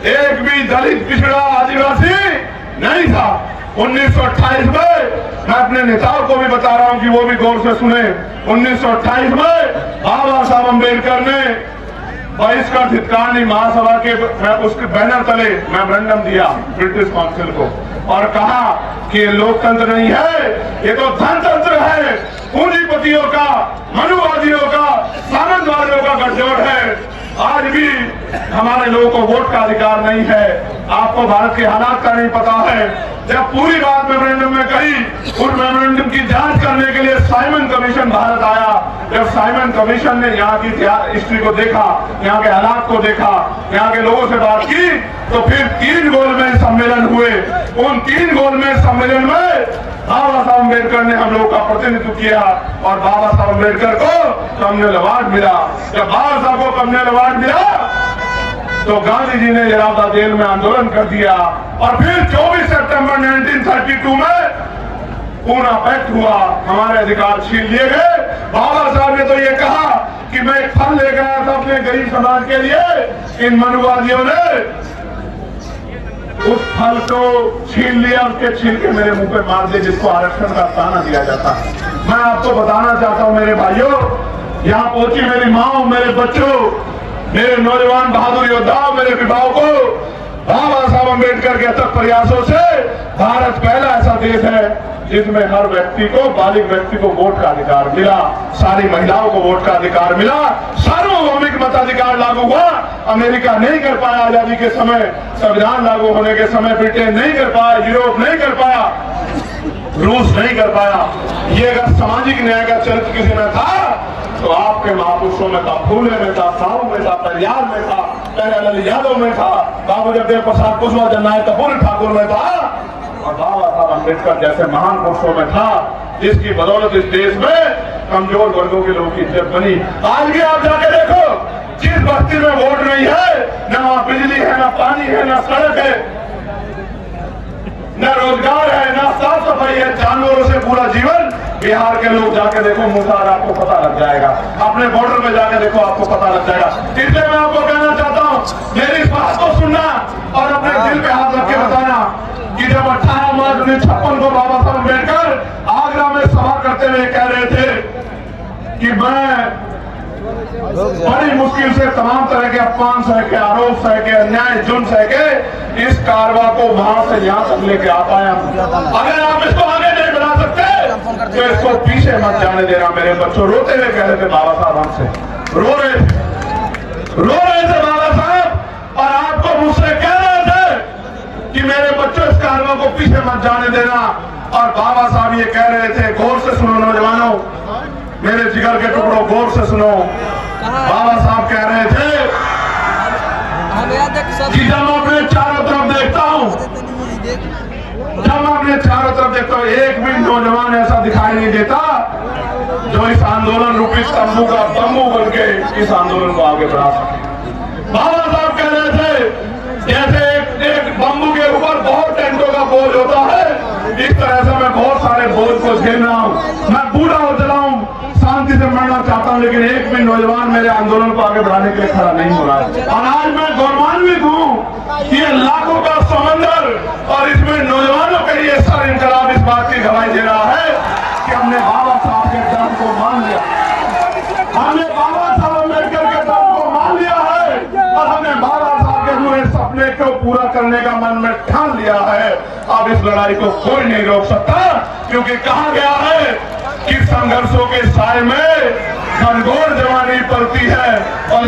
एक भी दलित पिछड़ा आदिवासी नहीं था। 1928 में मैं अपने नेताओं को भी बता रहा हूं कि वो भी गौर से सुने। 1928 में बाबा साहब अम्बेडकर ने बहिष्कार धिक्कारणी महासभा के उसके बैनर तले मेमोरेंडम दिया ब्रिटिश काउंसिल को और कहा कि ये लोकतंत्र नहीं है, ये तो धनतंत्र है, पूंजीपतियों का, मनुवादियों का, सामंतवादियों का गठजोड़ है। आज भी हमारे लोगों को वोट का अधिकार नहीं है। आपको भारत के हालात का नहीं पता है। जब पूरी बात मेमोरेंडम में कही, उस मेमोरेंडम की जांच करने के लिए साइमन कमीशन भारत आया। जब साइमन कमीशन ने यहाँ की हिस्ट्री को देखा, यहाँ के हालात को देखा, यहाँ के लोगों से बात की, तो फिर 3 गोलमेज सम्मेलन हुए। उन 3 गोलमेज सम्मेलन में बाबा साहब अम्बेडकर ने हम लोग का प्रतिनिधित्व किया और बाबा साहब अम्बेडकर को कम्युनल अवार्ड मिला। जब बाबा साहब को कम्युनल अवार्ड मिला तो गांधी जी ने इलाहाबाद जेल में आंदोलन कर दिया और फिर 24 सितंबर 1932 में पूना पैक्ट हुआ, हमारे अधिकार छीन लिए गए। बाबा साहब ने तो ये कहा कि मैं एक फल लेकर आया था अपने गरीब समाज के लिए, इन मनुवादियों ने उस फल को छीन लिया, उसके छीन के मेरे मुंह पे मार दिया, जिसको आरक्षण का ताना दिया जाता है। मैं आपको बताना चाहता हूं मेरे भाइयों, यहाँ पहुंची मेरी माँ, मेरे बच्चों, मेरे नौजवान बहादुर योद्धाओं, मेरे विभाग को, बाबा साहब अम्बेडकर के अथक प्रयासों से भारत पहला ऐसा देश है जिसमें हर व्यक्ति को, बालिग व्यक्ति को वोट का अधिकार मिला, सारी महिलाओं को वोट का अधिकार मिला, सार्वभौमिक मताधिकार लागू हुआ। अमेरिका नहीं कर पाया आजादी के समय, संविधान लागू होने के समय ब्रिटेन नहीं कर पाया, यूरोप नहीं कर पाया, रूस नहीं कर पाया। ये अगर सामाजिक न्याय का चरित्र किसी में था तो आपके महापुरुषों में था, फूले में था, साहू में था, परियार में था, प्यारेलाल यादव में था, बाबू जगदेव प्रसाद कुशवाहा, जननायक कपूर ठाकुर में था और बाबा साहब अम्बेडकर जैसे महान पुरुषों में था, जिसकी बदौलत इस देश में कमजोर वर्गों के लोगों की इज्जत बनी। आज भी आप जाके देखो, जिस बस्ती में वोट नहीं है, न वहां बिजली है, न पानी है, न सड़क है, न रोजगार है, न साफ सफाई है, जानवरों से पूरा जीवन। बिहार के लोग जाके देखो मुसार, आपको पता लग जाएगा, अपने बॉर्डर में जाके देखो, आपको पता लग जाएगा। इसलिए मैं आपको कहना चाहता हूँ, मेरी इस बात को सुनना और अपने दिल पे हाथ रख के बताना कि जब 18 मार्च 1956 को बाबा साहब अम्बेडकर आगरा में सभा करते हुए कह रहे थे कि मैं बड़ी मुश्किल से तमाम तरह के अपमान सह के, आरोप सह के, अन्याय जुल्म सह के इस कारवा को वहां से यहाँ तक लेके आ पाया। अगर आप इसको आगे नहीं बढ़ा सकते तो इसको पीछे मत जाने देना। मेरे बच्चों रोते हुए कह रहे थे बाबा साहब, हमसे रो रहे थे बाबा साहब, और आपको मुझसे कह रहे थे कि मेरे बच्चों इस कारवा को पीछे मत जाने देना। और बाबा साहब ये कह रहे थे, गौर से सुनो नौजवानों, मेरे जिगर के टुकड़ों, गौर से सुनो। बाबा साहब कह रहे थे कि जब मैं अपने चारों तरफ देखता हूँ, एक भी नौजवान ऐसा दिखाई नहीं देता जो इस आंदोलन रूपी तंबू का तंबू बन के इस आंदोलन को आगे बढ़ा सके। बाबा साहब कह रहे थे जैसे एक बम्बू के ऊपर बहुत टेंटों का बोझ होता है, इस तरह से मैं बहुत सारे बोझ को झेल रहा हूँ। मैं बूढ़ा हो चला हूँ, शांति से मरना चाहता हूँ, लेकिन एक भी नौजवान मेरे आंदोलन को आगे बढ़ाने के लिए खड़ा नहीं हो रहा है। और आज मैं गौरवान्वित हूँ कि ये लाखों का समंदर और इसमें नौजवानों के लिए सर इनकलाब इस बात की गवाही दे रहा है कि हमने बाबा साहब के दम को मान लिया, हमने बाबा साहब अम्बेडकर के दम को मान लिया है और हमने बाबा साहब के पूरे सपने को पूरा करने का मन में ठान लिया है। अब इस लड़ाई को कोई नहीं रोक सकता, क्योंकि कहा गया है कि संघर्षों के साए में घनघोर जवानी पलती है और